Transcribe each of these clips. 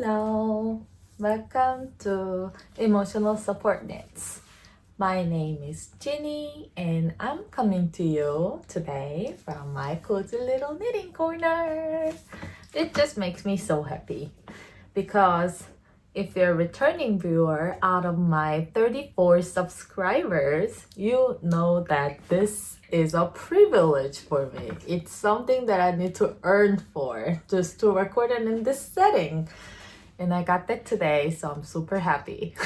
Hello, welcome to Emotional Support Knits. My name is Ginny and I'm coming to you today from my cozy little knitting corner. It just makes me so happy because if you're a returning viewer out of my 34 subscribers, you know that this is a privilege for me. It's something that I need to earn for just to record it in this setting. And I got that today, so I'm super happy.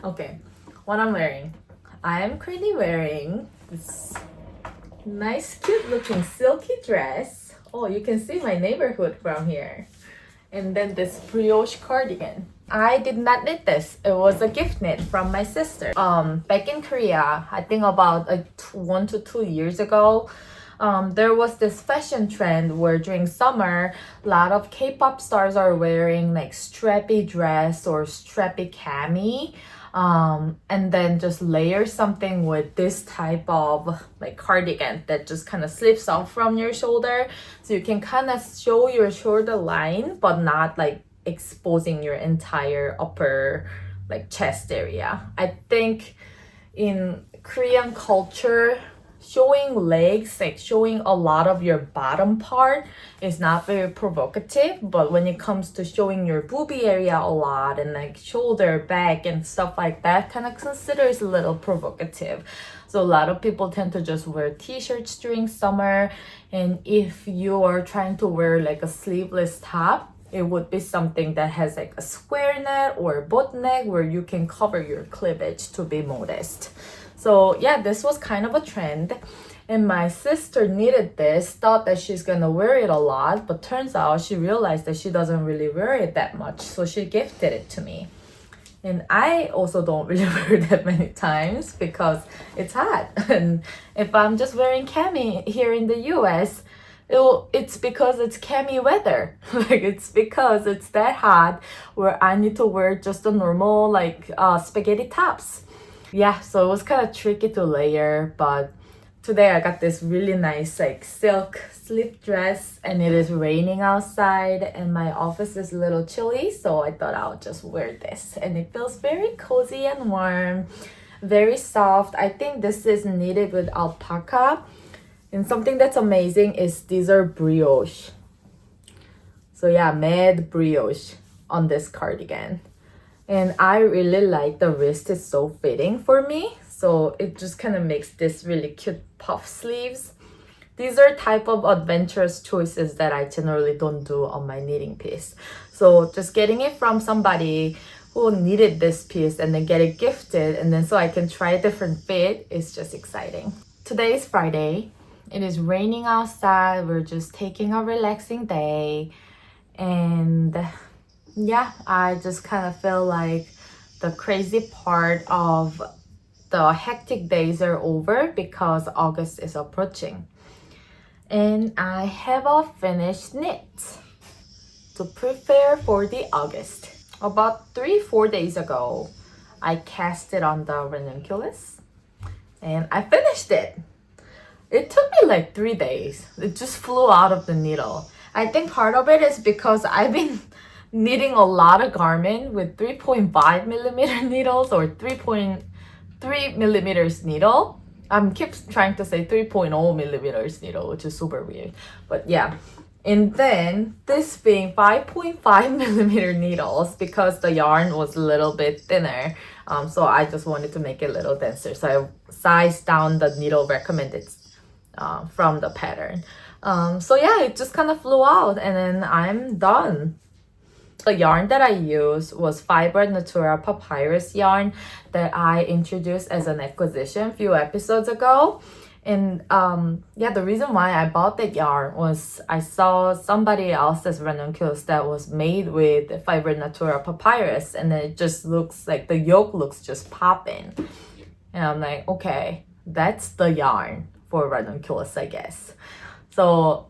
Okay, what I'm wearing. I am currently wearing this nice, cute looking silky dress. Oh, you can see my neighborhood from here. And then this brioche cardigan. I did not knit this. It was a gift knit from my sister. Back in Korea, I think about 1 to 2 years ago, there was this fashion trend where during summer, a lot of K-pop stars are wearing like strappy dress or strappy cami. And then just layer something with this type of like cardigan that just kind of slips off from your shoulder, so you can kind of show your shoulder line but not like exposing your entire upper like chest area. I think in Korean culture, showing legs, like showing a lot of your bottom part is not very provocative, but when it comes to showing your boobie area a lot and like shoulder, back and stuff like that, kind of considers a little provocative. So a lot of people tend to just wear t-shirts during summer, and if you are trying to wear like a sleeveless top, it would be something that has like a square neck or a boat neck where you can cover your cleavage to be modest. So yeah, this was kind of a trend, and my sister knitted this, thought that she's gonna wear it a lot, but turns out she realized that she doesn't really wear it that much, so she gifted it to me. And I also don't really wear it that many times because it's hot. And if I'm just wearing cami here in the US, it's because it's cami weather. Like it's because it's that hot where I need to wear just the normal like spaghetti tops. Yeah, so it was kind of tricky to layer, but today I got this really nice like silk slip dress, and it is raining outside and my office is a little chilly, so I thought I'll just wear this, and it feels very cozy and warm, very soft. I think this is knitted with alpaca, and something that's amazing is these are brioche. So yeah, mad brioche on this cardigan. And I really like the wrist, is so fitting for me. So it just kind of makes this really cute puff sleeves. These are type of adventurous choices that I generally don't do on my knitting piece. So just getting it from somebody who needed this piece and then get it gifted, and then so I can try a different fit is just exciting. Today is Friday. It is raining outside. We're just taking a relaxing day. And yeah, I just kind of feel like the crazy part of the hectic days are over because August is approaching. And I have a finished knit to prepare for the August. About 3-4 days ago, I cast it on the Ranunculus and I finished it. It took me like 3 days. It just flew out of the needle. I think part of it is because I've been knitting a lot of garment with 3.5 millimeter needles or 3.3 millimeters needle. I'm keep trying to say 3.0 millimeters needle, which is super weird, but yeah. And then this being 5.5 millimeter needles because the yarn was a little bit thinner, so I just wanted to make it a little denser, so I sized down the needle recommended from the pattern. So yeah, it just kind of flew out and then I'm done. The yarn that I used was Fiber Natura papyrus yarn that I introduced as an acquisition a few episodes ago. And yeah, the reason why I bought that yarn was I saw somebody else's ranunculus that was made with Fiber Natura papyrus, and it just looks like the yoke looks just popping. And I'm like, okay, that's the yarn for ranunculus, I guess. So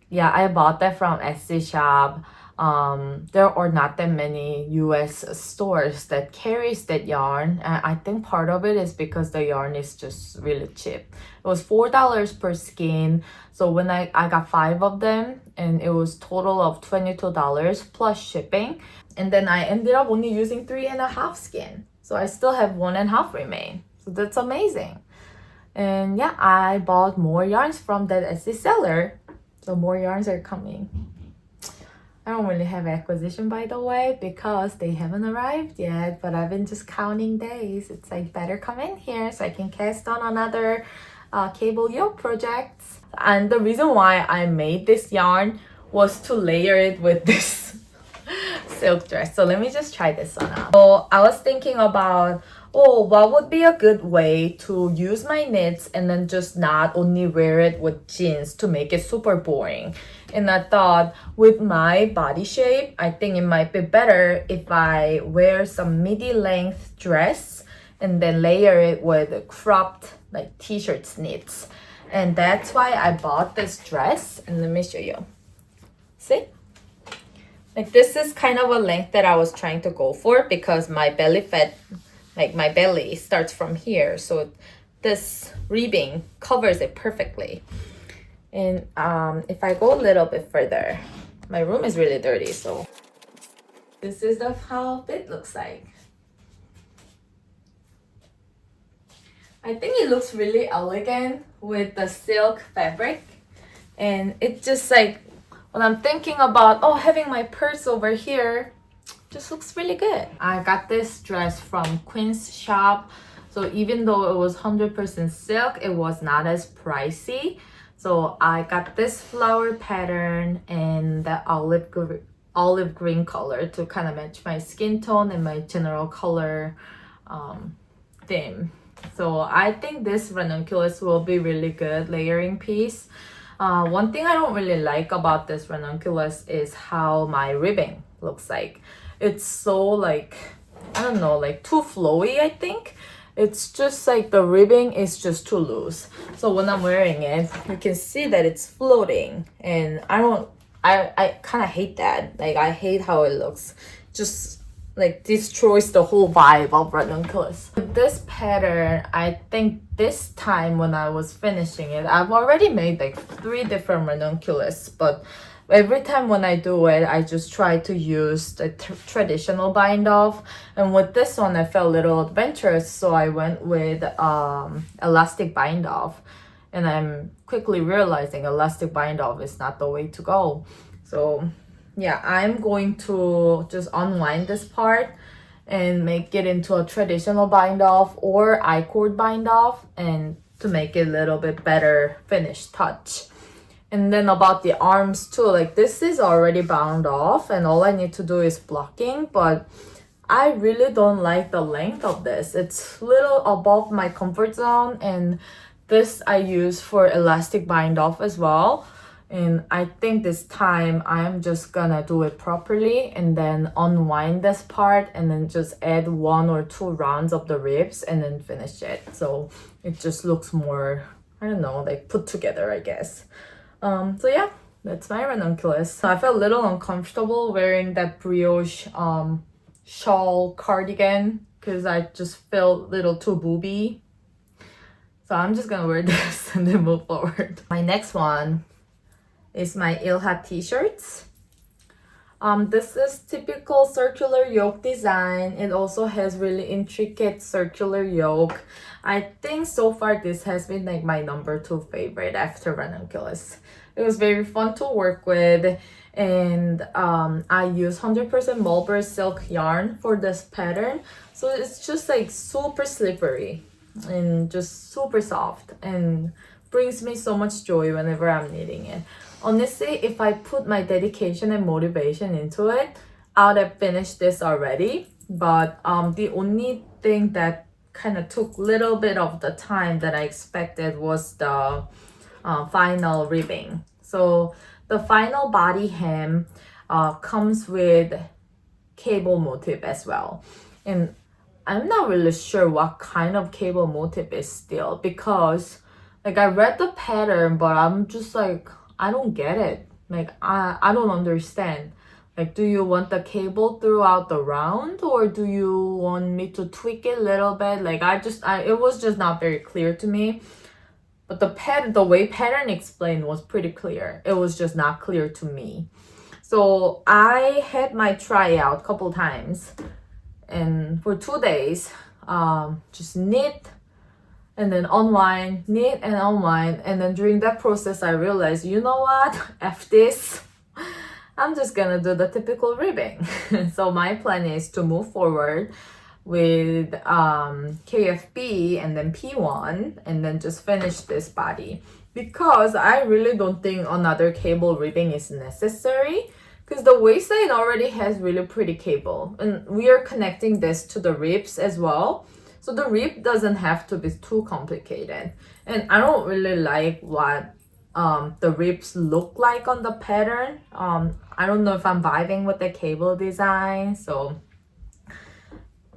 yeah, I bought that from Etsy shop. there are not that many US stores that carries that yarn. And I think part of it is because the yarn is just really cheap. It was $4 per skein. So when I got 5 of them, and it was total of $22 plus shipping. And then I ended up only using 3.5 skein. So I still have 1.5 remain. So that's amazing. And yeah, I bought more yarns from that Etsy seller. So more yarns are coming. I don't really have acquisition, by the way, because they haven't arrived yet, but I've been just counting days. It's like better come in here so I can cast on another cable yoke projects. And the reason why I made this yarn was to layer it with this silk dress. So let me just try this one out. So I was thinking about, oh, what would be a good way to use my knits and then just not only wear it with jeans to make it super boring. And I thought with my body shape, I think it might be better if I wear some midi length dress and then layer it with cropped like t-shirt knits. And that's why I bought this dress. And let me show you. See? Like this is kind of a length that I was trying to go for because my belly fat, like my belly starts from here. So this ribbing covers it perfectly. And if I go a little bit further, my room is really dirty. So this is how it looks like. I think it looks really elegant with the silk fabric. And it just like, when I'm thinking about, oh, having my purse over here, just looks really good. I got this dress from Queen's shop. So even though it was 100% silk, it was not as pricey. So I got this flower pattern and the olive green color to kind of match my skin tone and my general color theme. So I think this ranunculus will be really good layering piece. One thing I don't really like about this ranunculus is how my ribbing looks like. It's so like, I don't know, like too flowy, I think. It's just like the ribbing is just too loose. So when I'm wearing it, you can see that it's floating. And I kind of hate that. Like I hate how it looks. Just like destroys the whole vibe of ranunculus. With this pattern, I think this time when I was finishing it, I've already made like 3 different ranunculus, but every time when I do it, I just try to use the traditional bind off. And with this one, I felt a little adventurous, so I went with elastic bind off. And I'm quickly realizing elastic bind off is not the way to go. So yeah, I'm going to just unwind this part and make it into a traditional bind off or I-cord bind off, and to make it a little bit better finished touch. And then about the arms too, like this is already bound off and all I need to do is blocking, but I really don't like the length of this. It's a little above my comfort zone, and this I use for elastic bind off as well. And I think this time I'm just gonna do it properly and then unwind this part and then just add 1 or 2 rounds of the ribs and then finish it. So it just looks more, I don't know, like put together, I guess. So yeah, that's my ranunculus. So I felt a little uncomfortable wearing that brioche shawl cardigan because I just felt a little too booby. So I'm just gonna wear this and then move forward. My next one is my Ilha t-shirts. This is typical circular yoke design. It also has really intricate circular yoke. I think so far this has been like my number 2 favorite after ranunculus. It was very fun to work with, and I use 100% Mulberry silk yarn for this pattern. So it's just like super slippery and just super soft and brings me so much joy whenever I'm knitting it. Honestly, if I put my dedication and motivation into it, I would have finished this already. But the only thing that kind of took a little bit of the time that I expected was the final ribbing. So the final body hem comes with cable motif as well. And I'm not really sure what kind of cable motif is still, because like I read the pattern, but I'm just like, I don't get it. Like I don't understand. Like, do you want the cable throughout the round, or do you want me to tweak it a little bit? Like, it was just not very clear to me. But the way pattern explained was pretty clear. It was just not clear to me. So I had my tryout a couple times, and for 2 days, just knit and then unwind, knit and unwind. And then during that process, I realized, you know what? F this. I'm just gonna do the typical ribbing. So my plan is to move forward with KFB and then P1 and then just finish this body, because I really don't think another cable ribbing is necessary, because the waistline already has really pretty cable, and we are connecting this to the ribs as well, so the rib doesn't have to be too complicated. And I don't really like what the ribs look like on the pattern. I don't know if I'm vibing with the cable design, so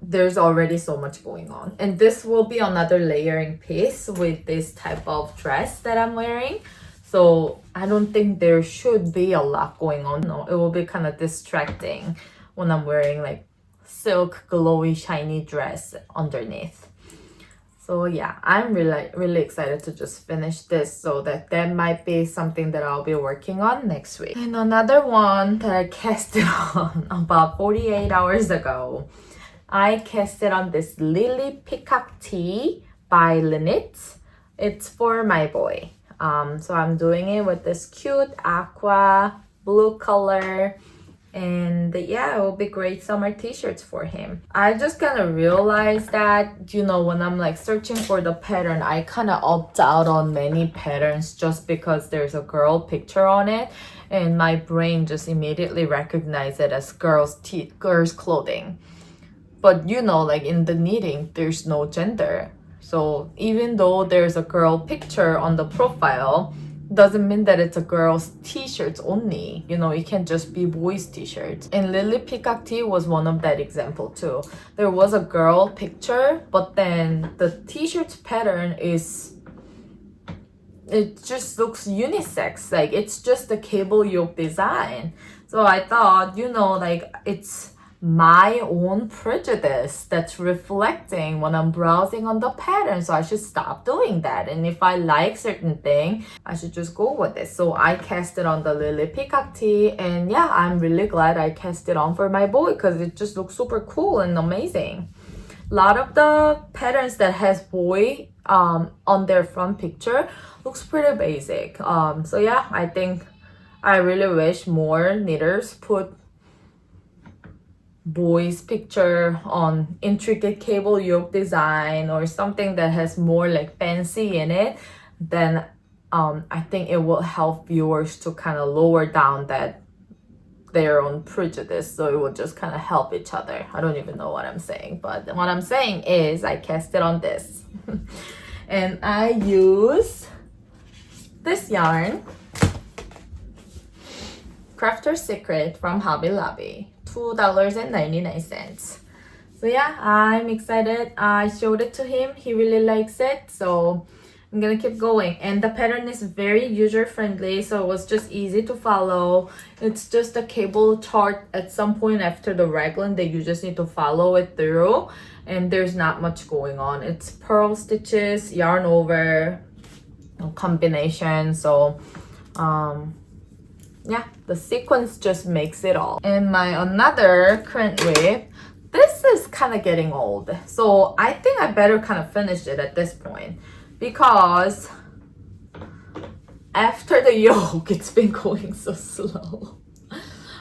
there's already so much going on. And this will be another layering piece with this type of dress that I'm wearing, so I don't think there should be a lot going on. No, it will be kind of distracting when I'm wearing like silk glowy shiny dress underneath. So yeah, I'm really excited to just finish this, so that might be something that I'll be working on next week. And another one that I casted on about 48 hours ago, I casted on this Lille Peacock tee by Lene. It's for my boy. So I'm doing it with this cute aqua blue color. And yeah, it will be great summer t-shirts for him. I just kind of realized that, you know, when I'm like searching for the pattern, I kind of opt out on many patterns just because there's a girl picture on it. And my brain just immediately recognized it as girls' clothing. But you know, like in the knitting, there's no gender. So even though there's a girl picture on the profile, doesn't mean that it's a girl's t-shirts only. You know, it can just be boys' t-shirts. And Lille Peacock tee was one of that example too. There was a girl picture, but then the t-shirt's pattern it just looks unisex. Like, it's just a cable yoke design. So I thought, you know, like, it's my own prejudice that's reflecting when I'm browsing on the pattern, so I should stop doing that. And if I like certain thing, I should just go with it. So I cast it on the Lille Peacock tee, and yeah, I'm really glad I cast it on for my boy, because it just looks super cool and amazing. A lot of the patterns that has boy on their front picture looks pretty basic. So yeah, I think I really wish more knitters put boys picture on intricate cable yoke design or something that has more like fancy in it. Then I think it will help viewers to kind of lower down their own prejudice, so it will just kind of help each other. I don't even know what I'm saying, but what I'm saying is I cast it on this. And I use this yarn, Crafter's Secret from Hobby Lobby, $2.99. So yeah, I'm excited. I showed it to him. He really likes it, so I'm gonna keep going. And the pattern is very user-friendly, so it was just easy to follow. It's just a cable chart at some point after the raglan that you just need to follow it through, and there's not much going on. It's purl stitches, yarn over, combination. So yeah, the sequence just makes it all. And my another current whip, this is kind of getting old, so I think I better kind of finish it at this point, because after the yoke, it's been going so slow.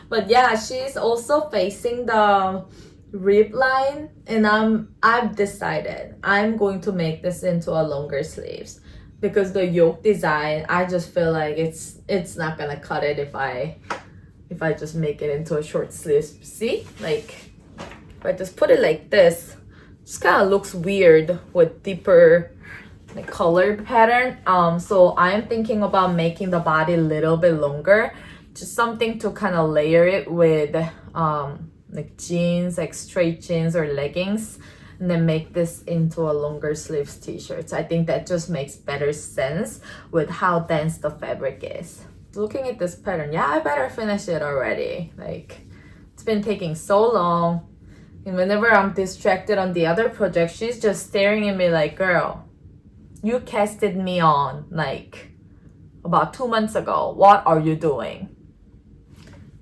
But yeah, she's also facing the rib line, and I've decided I'm going to make this into a longer sleeves, because the yoke design, I just feel like it's not gonna cut it if I just make it into a short sleeve. See, like if I just put it like this, it just kind of looks weird with deeper like colored pattern. So I'm thinking about making the body a little bit longer, just something to kind of layer it with like jeans, like straight jeans or leggings, and then make this into a longer sleeves t-shirt. I think that just makes better sense with how dense the fabric is. Looking at this pattern, yeah, I better finish it already. Like, It's been taking so long. And whenever I'm distracted on the other project, she's just staring at me like, girl, you casted me on like about 2 months ago. What are you doing?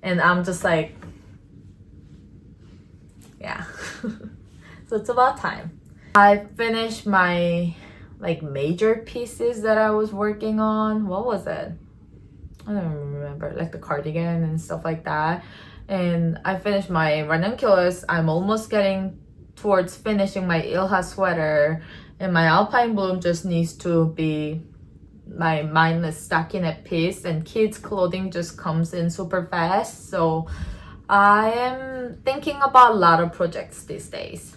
And I'm just like, yeah. So it's about time. I finished my like major pieces that I was working on. What was it? I don't remember, like the cardigan and stuff like that. And I finished my Ranunculus. I'm almost getting towards finishing my Ilha sweater, and my Alpine bloom just needs to be my mindless stockinette piece, and kids clothing just comes in super fast. So I am thinking about a lot of projects these days.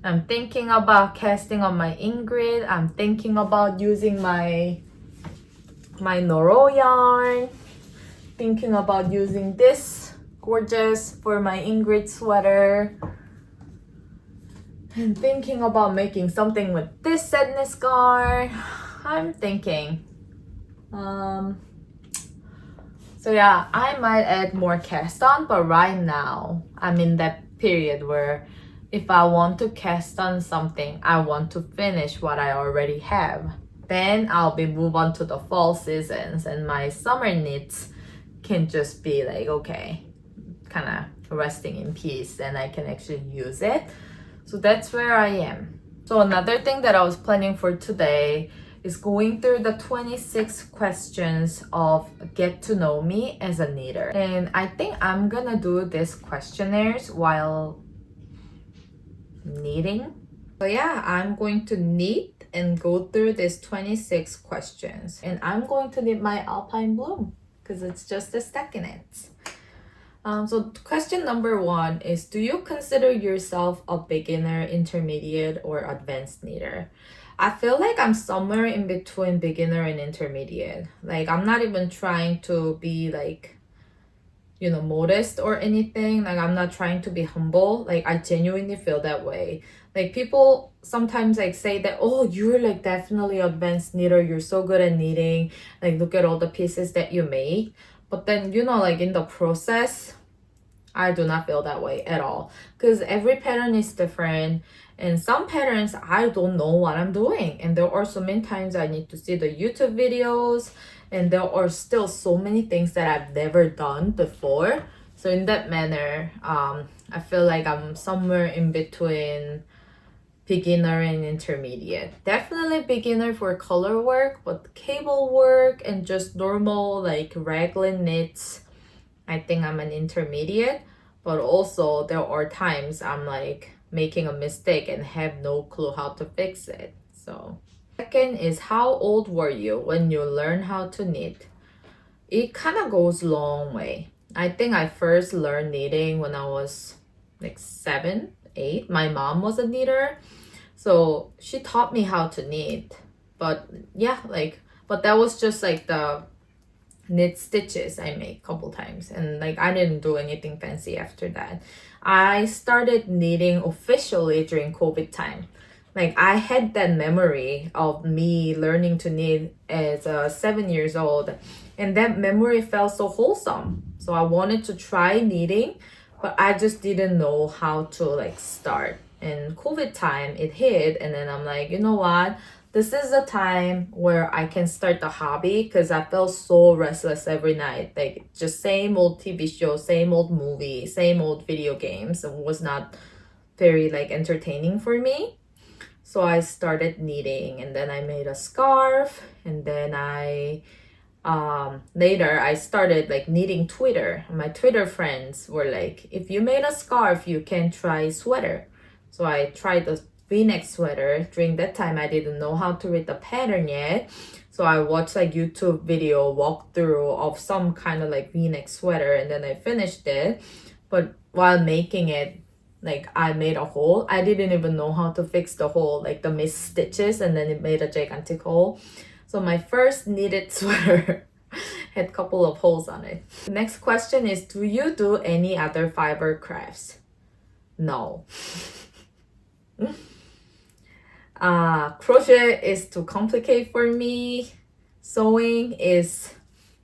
I'm thinking about casting on my Ingrid. I'm thinking about using my Noro yarn. Thinking about using this gorgeous for my Ingrid sweater. And thinking about making something with this sadness scarf. I'm thinking. So yeah, I might add more cast on, but right now I'm in that period where if I want to cast on something, I want to finish what I already have. Then I'll be move on to the fall seasons, and my summer knits can just be like, okay, kind of resting in peace, and I can actually use it. So that's where I am. So another thing that I was planning for today is going through the 26 questions of get to know me as a knitter. And I think I'm gonna do these questionnaires while knitting. So yeah, I'm going to knit and go through these 26 questions. And I'm going to knit my Alpine bloom because it's just a stockinette. So question number 1 is, do you consider yourself a beginner, intermediate, or advanced knitter? I feel like I'm somewhere in between beginner and intermediate. Like, I'm not even trying to be like, you know, modest or anything. Like, I'm not trying to be humble. Like, I genuinely feel that way. Like, people sometimes like say that, oh, you're like definitely advanced knitter, you're so good at knitting, like look at all the pieces that you make. But then, you know, like in the process, I do not feel that way at all, because every pattern is different, and some patterns I don't know what I'm doing, and there are so many times I need to see the YouTube videos, and there are still so many things that I've never done before. So in that manner, I feel like I'm somewhere in between beginner and intermediate. Definitely beginner for color work, but cable work and just normal like raglan knits, I think I'm an intermediate. But also there are times I'm like making a mistake and have no clue how to fix it. So second is, how old were you when you learned how to knit? It kind of goes long way. I think I first learned knitting when I was like 7, 8. My mom was a knitter, so she taught me how to knit. But yeah, like, but that was just like the knit stitches I made a couple times, and like I didn't do anything fancy after that. I started knitting officially during COVID time. Like, I had that memory of me learning to knit as 7 years old, and that memory felt so wholesome. So I wanted to try knitting, but I just didn't know how to like start. And COVID time, it hit, and then I'm like, you know what? This is the time where I can start the hobby, because I felt so restless every night. Like, just same old TV show, same old movie, same old video games. It was not very like entertaining for me. So I started knitting, and then I made a scarf, and then I later I started like knitting Twitter. My Twitter friends were like, if you made a scarf, you can try sweater. So I tried the V-neck sweater. During that time, I didn't know how to read the pattern yet. So I watched like YouTube video walkthrough of some kind of like V-neck sweater, and then I finished it. But while making it, like I made a hole. I didn't even know how to fix the hole, like the missed stitches, and then it made a gigantic hole. So my first knitted sweater had a couple of holes on it. The next question is, do you do any other fiber crafts? No. Crochet is too complicated for me. Sewing is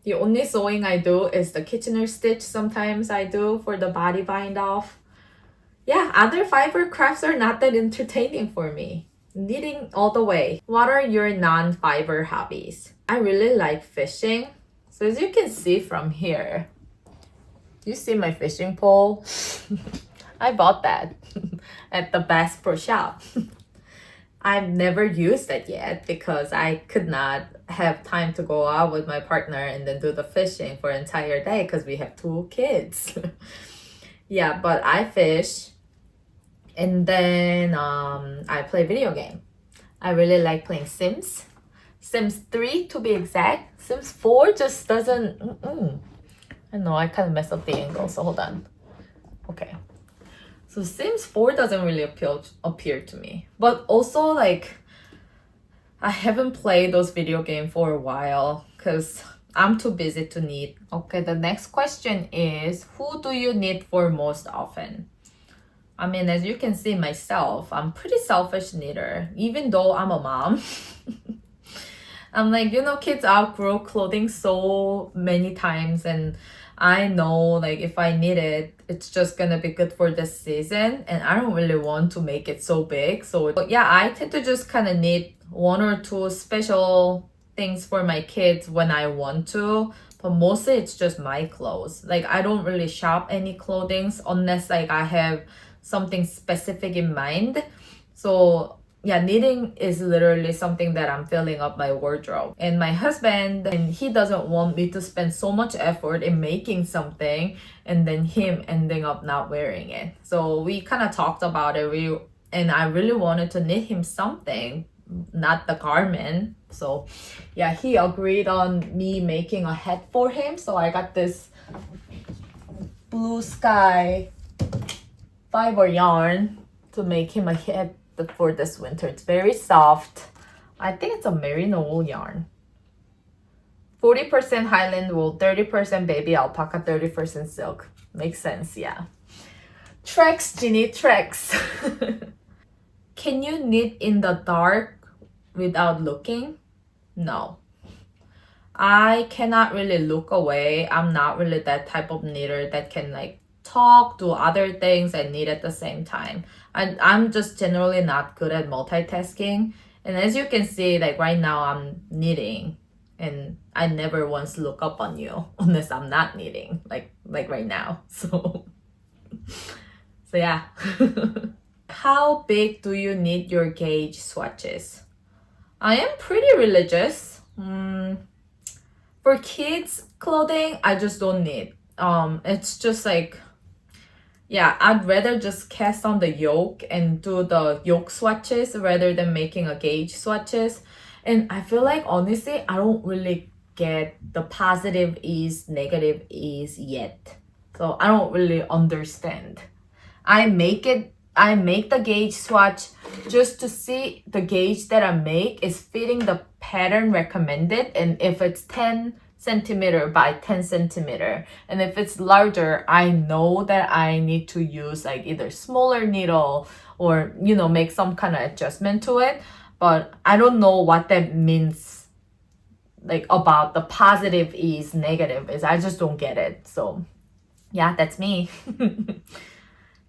The only sewing I do is the Kitchener stitch sometimes I do for the body bind off. Yeah, other fiber crafts are not that entertaining for me. Knitting all the way. What are your non-fiber hobbies? I really like fishing. So as you can see from here, you see my fishing pole? I bought that at the Bass Pro Shop. I've never used it yet because I could not have time to go out with my partner and then do the fishing for an entire day because we have 2 kids. Yeah, but I fish and then I play video game. I really like playing Sims. Sims 3 to be exact. Sims 4 just doesn't... I know, I kind of messed up the angle, so hold on. Okay. So Sims 4 doesn't really appear to me. But also, like, I haven't played those video games for a while because I'm too busy to knit. Okay, the next question is, who do you knit for most often? I mean, as you can see myself, I'm pretty selfish knitter, even though I'm a mom. I'm like, you know, kids outgrow clothing so many times, and I know, like, if I knit it, it's just gonna be good for this season, and I don't really want to make it so big. So yeah, I tend to just kind of knit 1 or 2 special things for my kids when I want to, but mostly it's just my clothes. Like, I don't really shop any clothing unless like I have something specific in mind. So yeah, knitting is literally something that I'm filling up my wardrobe. And my husband, and he doesn't want me to spend so much effort in making something and then him ending up not wearing it. So we kind of talked about it. And I really wanted to knit him something, not the garment. So yeah, he agreed on me making a hat for him. So I got this blue sky fiber yarn to make him a hat for this winter. It's very soft. I think it's a merino wool yarn. 40% Highland wool, 30% baby alpaca, 30% silk. Makes sense, yeah. Treks, Ginny, treks. Can you knit in the dark without looking? No. I cannot really look away. I'm not really that type of knitter that can like talk, do other things and knit at the same time. I'm just generally not good at multitasking. And as you can see, like right now I'm knitting and I never once look up on you unless I'm not knitting, like right now. So yeah. How big do you knit your gauge swatches? I am pretty religious. For kids clothing, I just don't knit. It's just like, yeah, I'd rather just cast on the yoke and do the yoke swatches rather than making a gauge swatches. And I feel like, honestly, I don't really get the positive ease, negative ease yet. So I don't really understand. I make the gauge swatch just to see the gauge that I make is fitting the pattern recommended, and if it's 10 centimeter by 10 centimeter, and if it's larger, I know that I need to use like either smaller needle or, you know, make some kind of adjustment to it. But I don't know what that means, like about the positive is, negative is. I just don't get it. So yeah, that's me.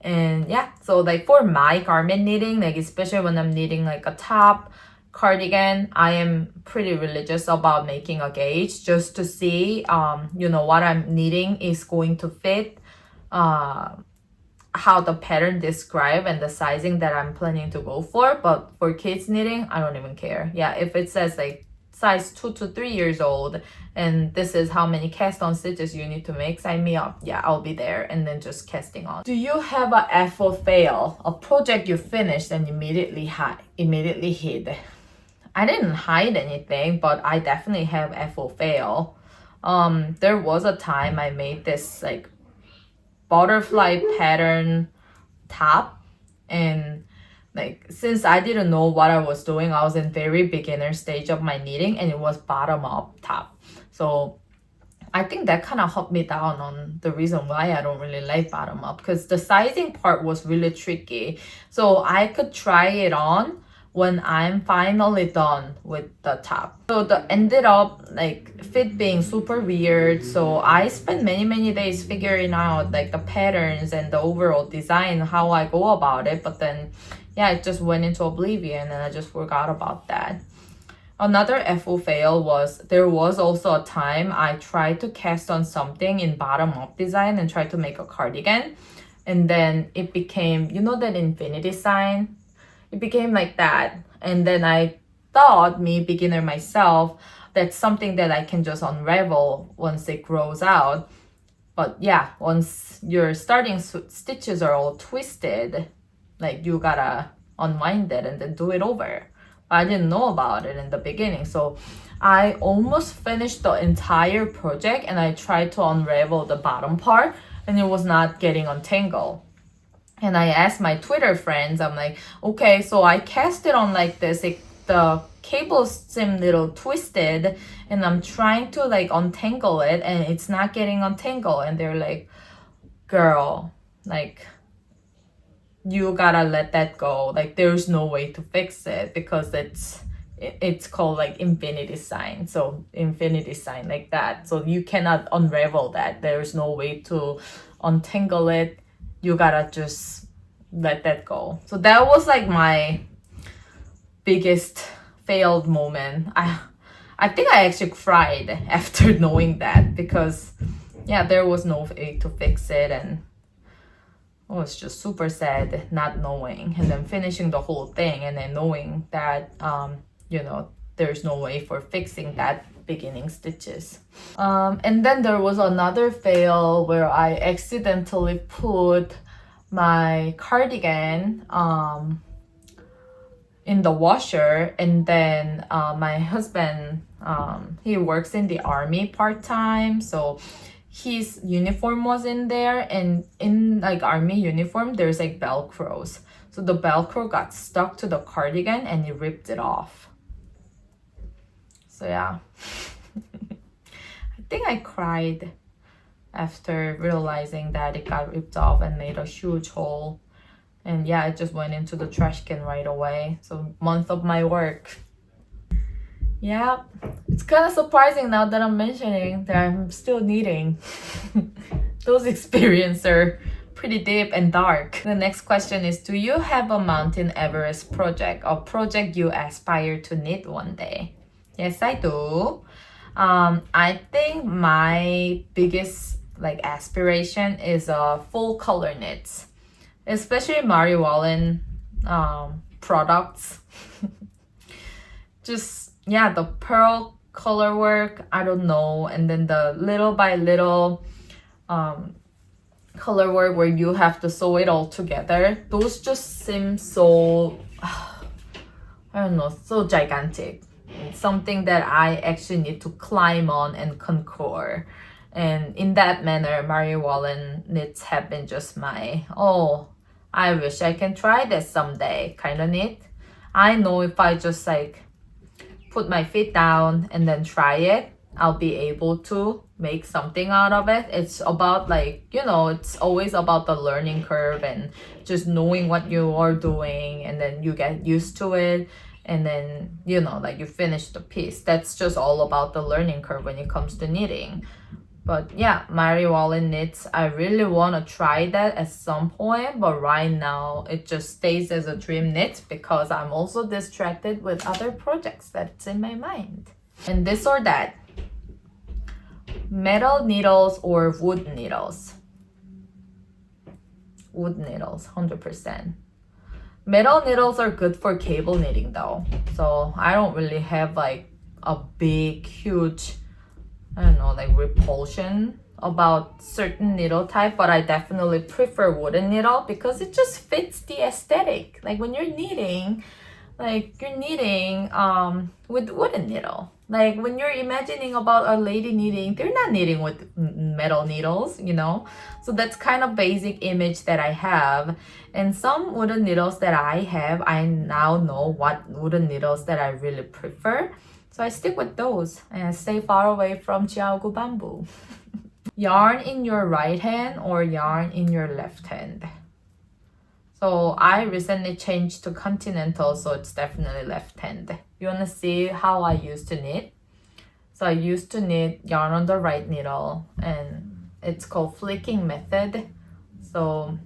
And yeah, so like for my garment knitting, like especially when I'm knitting like a top, cardigan, I am pretty religious about making a gauge just to see, you know, what I'm knitting is going to fit, how the pattern describe and the sizing that I'm planning to go for. But for kids knitting, I don't even care. Yeah, if it says like size 2 to 3 years old and this is how many cast on stitches you need to make, sign me up. Yeah, I'll be there and then just casting on. Do you have a FO fail, a project you finished and immediately hid? I didn't hide anything, but I definitely have FO fail. There was a time I made this like butterfly pattern top, and like since I didn't know what I was doing, I was in very beginner stage of my knitting and it was bottom up top. So I think that kind of helped me down on the reason why I don't really like bottom up, because the sizing part was really tricky. So I could try it on when I'm finally done with the top. So the ended up like fit being super weird. So I spent many days figuring out like the patterns and the overall design, how I go about it. But then yeah, it just went into oblivion and I just forgot about that. Another FO fail was there was also a time I tried to cast on something in bottom up design and tried to make a cardigan. And then it became, you know that infinity sign? It became like that. And then I thought, me, beginner myself, that's something that I can just unravel once it grows out. But yeah, once your starting stitches are all twisted, like you gotta unwind it and then do it over. I didn't know about it in the beginning. So I almost finished the entire project and I tried to unravel the bottom part and it was not getting untangled. And I asked my Twitter friends, I'm like, okay, so I cast it on like this, the cable seemed little twisted and I'm trying to like untangle it and it's not getting untangled. And they're like, girl, like, you gotta let that go. Like, there's no way to fix it because it's called like infinity sign. So infinity sign like that. So you cannot unravel that. There's no way to untangle it. You gotta just let that go. So that was like my biggest failed moment. I think I actually cried after knowing that because yeah, there was no way to fix it and I was just super sad not knowing and then finishing the whole thing and then knowing that you know, there's no way for fixing that beginning stitches. And then there was another fail where I accidentally put my cardigan in the washer and then my husband, he works in the army part-time, so his uniform was in there and in like army uniform there's like velcros, so the velcro got stuck to the cardigan and he ripped it off. So yeah. I think I cried after realizing that it got ripped off and made a huge hole. And yeah, it just went into the trash can right away. So month of my work. Yeah, it's kind of surprising now that I'm mentioning that I'm still knitting. Those experiences are pretty deep and dark. The next question is, do you have a Mountain Everest project or project you aspire to knit one day? Yes, I do. I think my biggest like aspiration is full color knits, especially Mary Wallen products. Just yeah, the pearl color work, I don't know, and then the little by little color work where you have to sew it all together. Those just seem so I don't know, so gigantic. Something that I actually need to climb on and conquer. And in that manner, Mary Wallen knits have been just my, oh, I wish I can try this someday kind of knit. I know if I just like put my feet down and then try it, I'll be able to make something out of it. It's about like, you know, it's always about the learning curve and just knowing what you are doing and then you get used to it. And then, you know, like you finish the piece. That's just all about the learning curve when it comes to knitting. But yeah, Mary Wallen knits, I really want to try that at some point. But right now, it just stays as a dream knit because I'm also distracted with other projects that's in my mind. And this or that. Metal needles or wood needles? Wood needles, 100%. Metal needles are good for cable knitting though. So I don't really have like a big, huge, I don't know, like repulsion about certain needle type, but I definitely prefer wooden needle because it just fits the aesthetic. Like when you're knitting, like you're knitting with wooden needle. Like when you're imagining about a lady knitting, they're not knitting with metal needles, you know? So that's kind of basic image that I have. And some wooden needles that I have, I now know what wooden needles that I really prefer. So I stick with those and I stay far away from Jiaogu bamboo. Yarn in your right hand or yarn in your left hand? So I recently changed to continental, so it's definitely left hand. You wanna see how I used to knit? So I used to knit yarn on the right needle, and it's called flicking method. So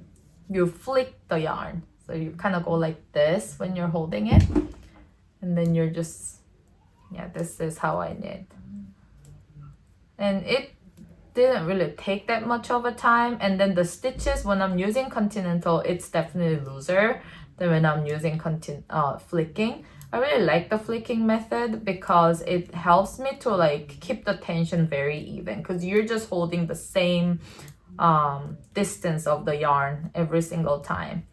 you flick the yarn. So you kind of go like this when you're holding it. And then you're just, yeah, this is how I knit. And it didn't really take that much of a time. And then the stitches, when I'm using continental, it's definitely looser than when I'm using flicking. I really like the flicking method because it helps me to like keep the tension very even, because you're just holding the same distance of the yarn every single time.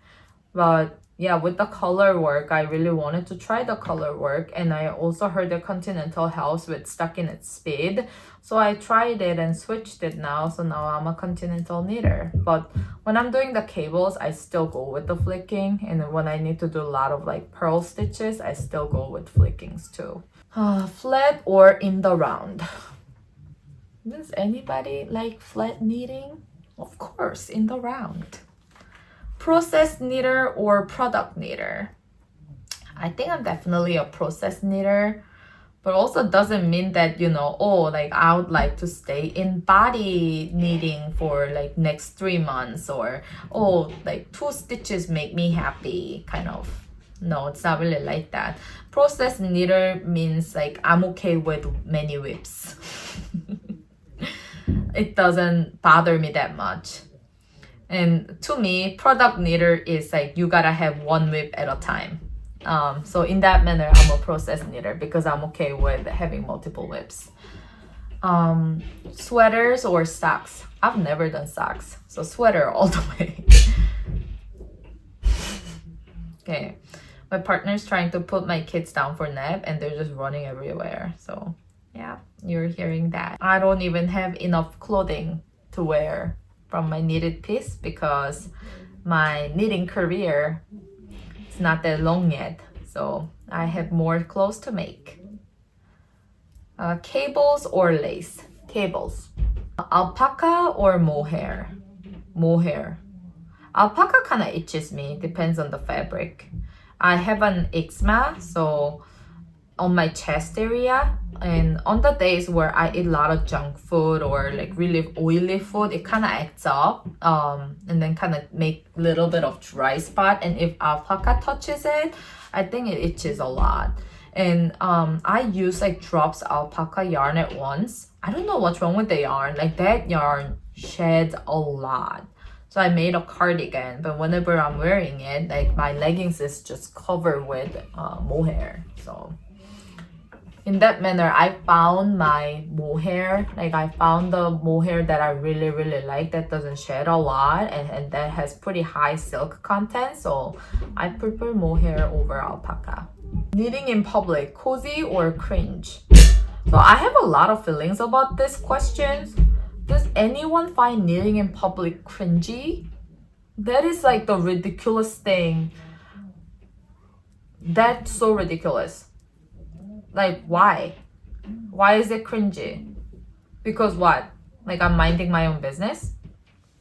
But yeah, with the color work, I really wanted to try the color work, and I also heard the continental helps with stockinette speed. So I tried it and switched it now, so now I'm a continental knitter. But when I'm doing the cables, I still go with the flicking, and then when I need to do a lot of like purl stitches, I still go with flickings too. Flat or in the round? Does anybody like flat knitting? Of course, in the round. Process knitter or product knitter? I think I'm definitely a process knitter, but also doesn't mean that, you know, oh, like I would like to stay in body knitting for like next 3 months, or oh, like 2 stitches make me happy, kind of. No, it's not really like that. Process knitter means like I'm okay with many whips. It doesn't bother me that much. And to me, product knitter is like you gotta have one whip at a time. So in that manner, I'm a process knitter because I'm okay with having multiple whips. Sweaters or socks? I've never done socks, so sweater all the way. Okay, my partner's trying to put my kids down for nap and they're just running everywhere. So yeah, you're hearing that. I don't even have enough clothing to wear from my knitted piece because my knitting career is not that long yet, so I have more clothes to make. Cables or lace? Cables. Alpaca or mohair? Mohair. Alpaca kind of itches me, depends on the fabric. I have an eczema, so on my chest area, and on the days where I eat a lot of junk food or like really oily food, it kind of acts up and then kind of make a little bit of dry spot, and if alpaca touches it, I think it itches a lot. And I use like drops alpaca yarn at once. I don't know what's wrong with the yarn, like that yarn sheds a lot. So I made a cardigan, but whenever I'm wearing it, like my leggings is just covered with mohair. So in that manner, I found my mohair, like I found the mohair that I really, really like that doesn't shed a lot and that has pretty high silk content. So I prefer mohair over alpaca. Knitting in public, cozy or cringe? So I have a lot of feelings about this question. Does anyone find knitting in public cringy? That is like the ridiculous thing. That's so ridiculous. Like, why? Why is it cringy? Because what? Like, I'm minding my own business?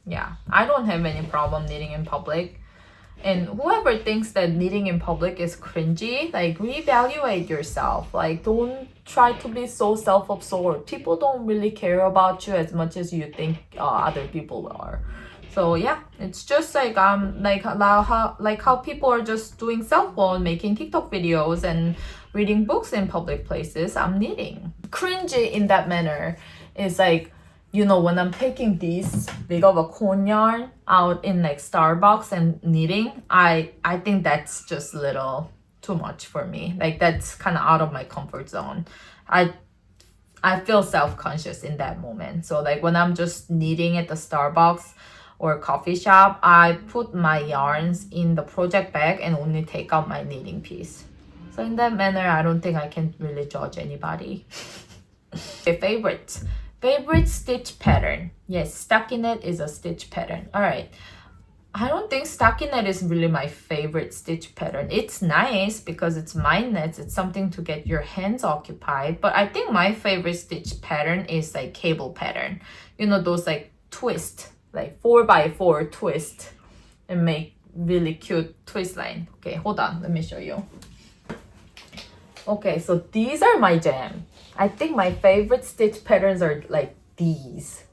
Yeah, I don't have any problem knitting in public. And whoever thinks that knitting in public is cringy, like, reevaluate yourself. Like, don't try to be so self-absorbed. People don't really care about you as much as you think other people are. So yeah, it's just like how people are just doing cell phone, making TikTok videos and reading books in public places. I'm knitting. Cringy in that manner is like, you know, when I'm taking this big of a cone yarn out in like Starbucks and knitting, I think that's just a little too much for me. Like that's kind of out of my comfort zone. I feel self-conscious in that moment. So like when I'm just knitting at the Starbucks or coffee shop, I put my yarns in the project bag and only take out my knitting piece. So in that manner, I don't think I can really judge anybody. Okay, favorite stitch pattern. Yes, stockinette is a stitch pattern. All right. I don't think stockinette is really my favorite stitch pattern. It's nice because it's mindless. It's something to get your hands occupied. But I think my favorite stitch pattern is like cable pattern. You know, those like twist, like 4x4 twist and make really cute twist line. Okay, hold on, let me show you. Okay, so these are my jam. I think my favorite stitch patterns are like these.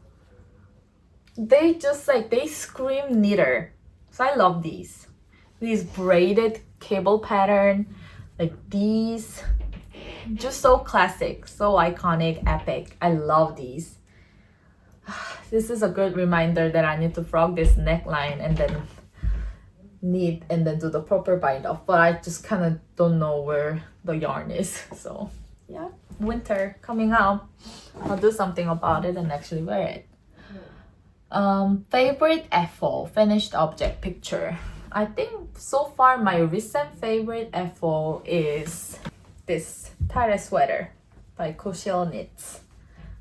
They just like, they scream knitter. So I love these. These braided cable pattern, like these. Just so classic, so iconic, epic. I love these. This is a good reminder that I need to frog this neckline and then knit and then do the proper bind off, but I just kind of don't know where the yarn is. So yeah, winter coming up, I'll do something about it and actually wear it. Favorite FO, finished object picture. I think so far my recent favorite FO is this Tare sweater by Kushil Knits.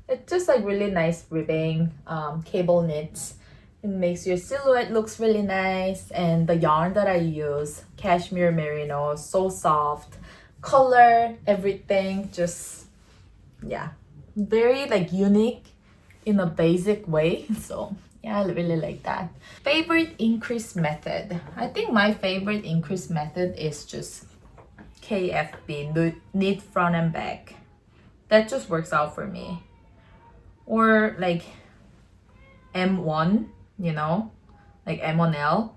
It's just like really nice ribbing, cable knits. It makes your silhouette looks really nice, and the yarn that I use, cashmere merino, so soft, color, everything, just yeah, very like unique in a basic way. So yeah, I really like that. Favorite increase method. I think my favorite increase method is just KFB, knit front and back. That just works out for me. Or like M1, you know, like M1L.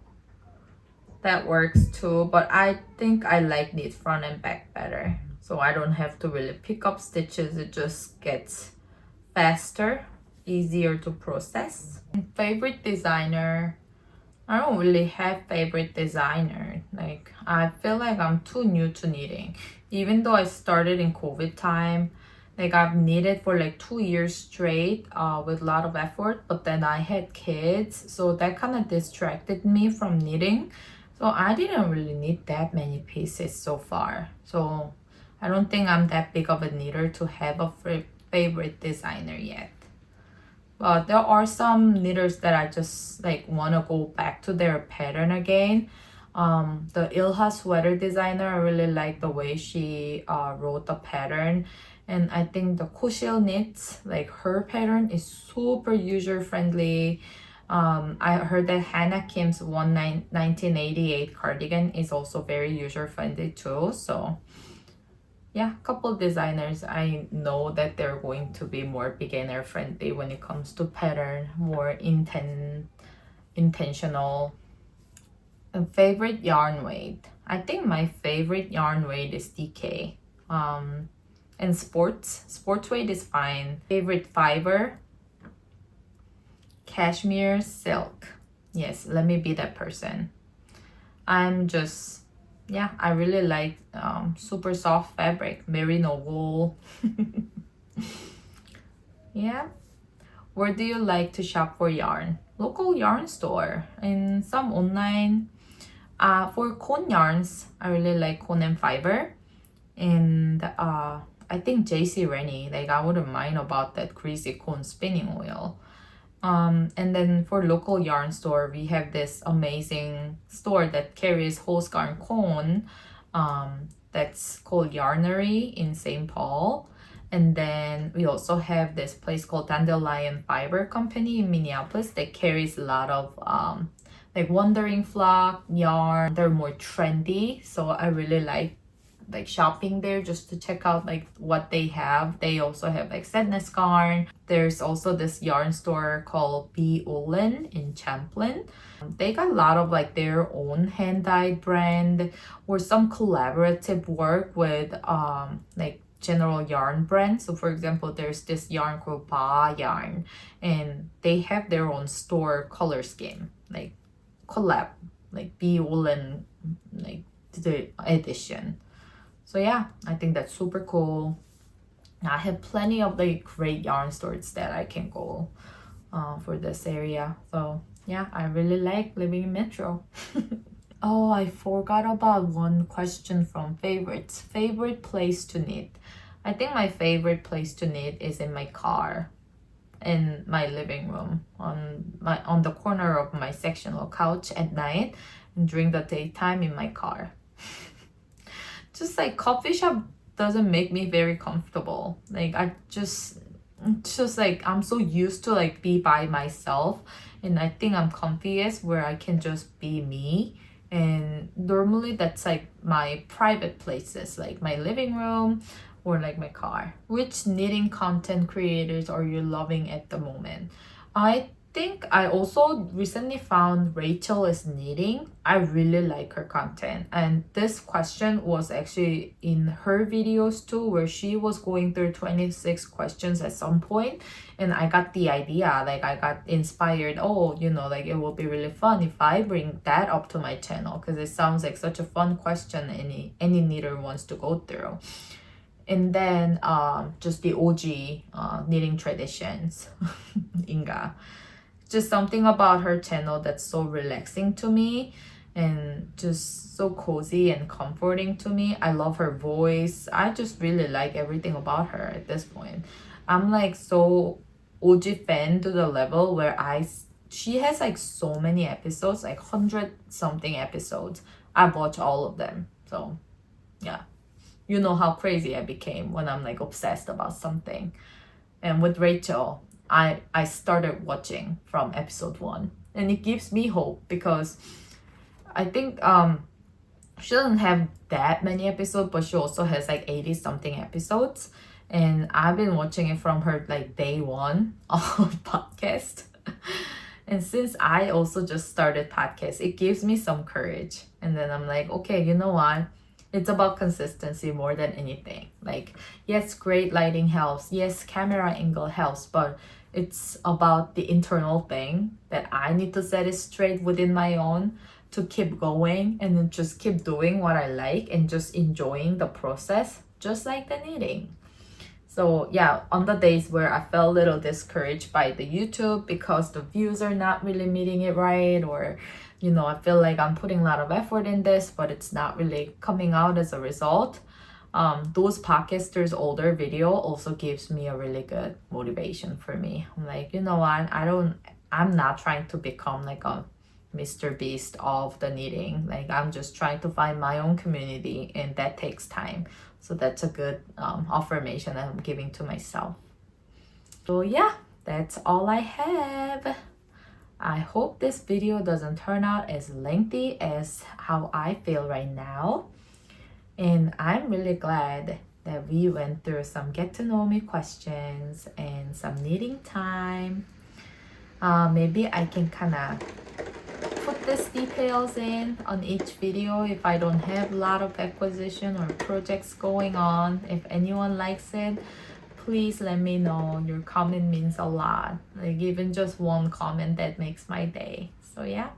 That works too, but I think I like knit front and back better. So I don't have to really pick up stitches. It just gets faster, easier to process. Favorite designer. I don't really have favorite designer. Like, I feel like I'm too new to knitting. Even though I started in COVID time, like I've knitted for like 2 years straight with a lot of effort, but then I had kids, so that kind of distracted me from knitting. So I didn't really knit that many pieces so far. So I don't think I'm that big of a knitter to have a favorite designer yet. But there are some knitters that I just like want to go back to their pattern again. The Ilha sweater designer, I really like the way she wrote the pattern. And I think the Kushil Knits, like her pattern is super user friendly. I heard that Hannah Kim's 1988 cardigan is also very user friendly too. So yeah, a couple of designers I know that they're going to be more beginner friendly when it comes to pattern, more intentional. And favorite yarn weight. I think my favorite yarn weight is DK. And sports weight is fine. Favorite fiber, cashmere, silk. Yes, let me be that person. I'm just, yeah, I really like super soft fabric, merino wool. Yeah. Where do you like to shop for yarn? Local yarn store and some online. For cone yarns, I really like cone and fiber. And I think JC Rennie, like I wouldn't mind about that greasy cone spinning oil. And then for local yarn store, we have this amazing store that carries whole scarf cone. That's called Yarnery in St. Paul. And then we also have this place called Dandelion Fiber Company in Minneapolis that carries a lot of like Wandering Flock yarn. They're more trendy, so I really like shopping there just to check out like what they have. They also have like sadness yarn. There's also this yarn store called Orlane in Champlain. They got a lot of like their own hand-dyed brand or some collaborative work with like general yarn brands. So for example, there's this yarn called Ba Yarn, and they have their own store color scheme, like collab, like Orlane, like the edition. So yeah, I think that's super cool. I have plenty of like great yarn stores that I can go for this area. So yeah, I really like living in Metro. Oh, I forgot about one question from favorites. Favorite place to knit. I think my favorite place to knit is in my car, in my living room, on the corner of my sectional couch at night, and during the daytime in my car. Just like coffee shop doesn't make me very comfortable. Like it's just like I'm so used to like be by myself, and I think I'm comfiest where I can just be me And normally that's like my private places, like my living room or like my car. Which knitting content creators are you loving at the moment? I think I also recently found Rachel is knitting. I really like her content, and this question was actually in her videos too, where she was going through 26 questions at some point, and I got the idea, like I got inspired. Oh, you know, like it will be really fun if I bring that up to my channel, because it sounds like such a fun question any knitter wants to go through. And then just the OG knitting traditions, Inga. Just something about her channel that's so relaxing to me and just so cozy and comforting to me. I love her voice. I just really like everything about her at this point. I'm like so OG fan to the level where she has like so many episodes, like 100 something episodes. I watch all of them. So yeah, you know how crazy I became when I'm like obsessed about something. And with Rachel, I started watching from episode 1, and it gives me hope because I think she doesn't have that many episodes, but she also has like 80 something episodes, and I've been watching it from her like day 1 of podcast. And since I also just started podcast, it gives me some courage. And then I'm like, okay, you know what? It's about consistency more than anything. Like, yes, great lighting helps. Yes, camera angle helps, but it's about the internal thing that I need to set it straight within my own to keep going and then just keep doing what I like and just enjoying the process, just like the knitting. So yeah, on the days where I felt a little discouraged by the YouTube because the views are not really meeting it right, or you know, I feel like I'm putting a lot of effort in this, but it's not really coming out as a result. Those podcasters' older video also gives me a really good motivation for me. I'm like, you know what? I'm not trying to become like a Mr. Beast of the knitting. Like, I'm just trying to find my own community, and that takes time. So that's a good affirmation that I'm giving to myself. So yeah, that's all I have. I hope this video doesn't turn out as lengthy as how I feel right now. And I'm really glad that we went through some get to know me questions and some knitting time. Maybe I can kind of put these details in on each video if I don't have a lot of acquisition or projects going on. If anyone likes it, please let me know. Your comment means a lot. Like even just one comment, that makes my day. So yeah,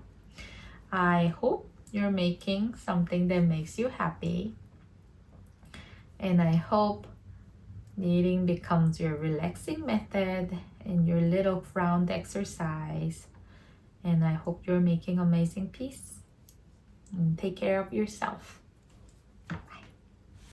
I hope you're making something that makes you happy. And I hope knitting becomes your relaxing method and your little ground exercise. And I hope you're making amazing piece. And take care of yourself.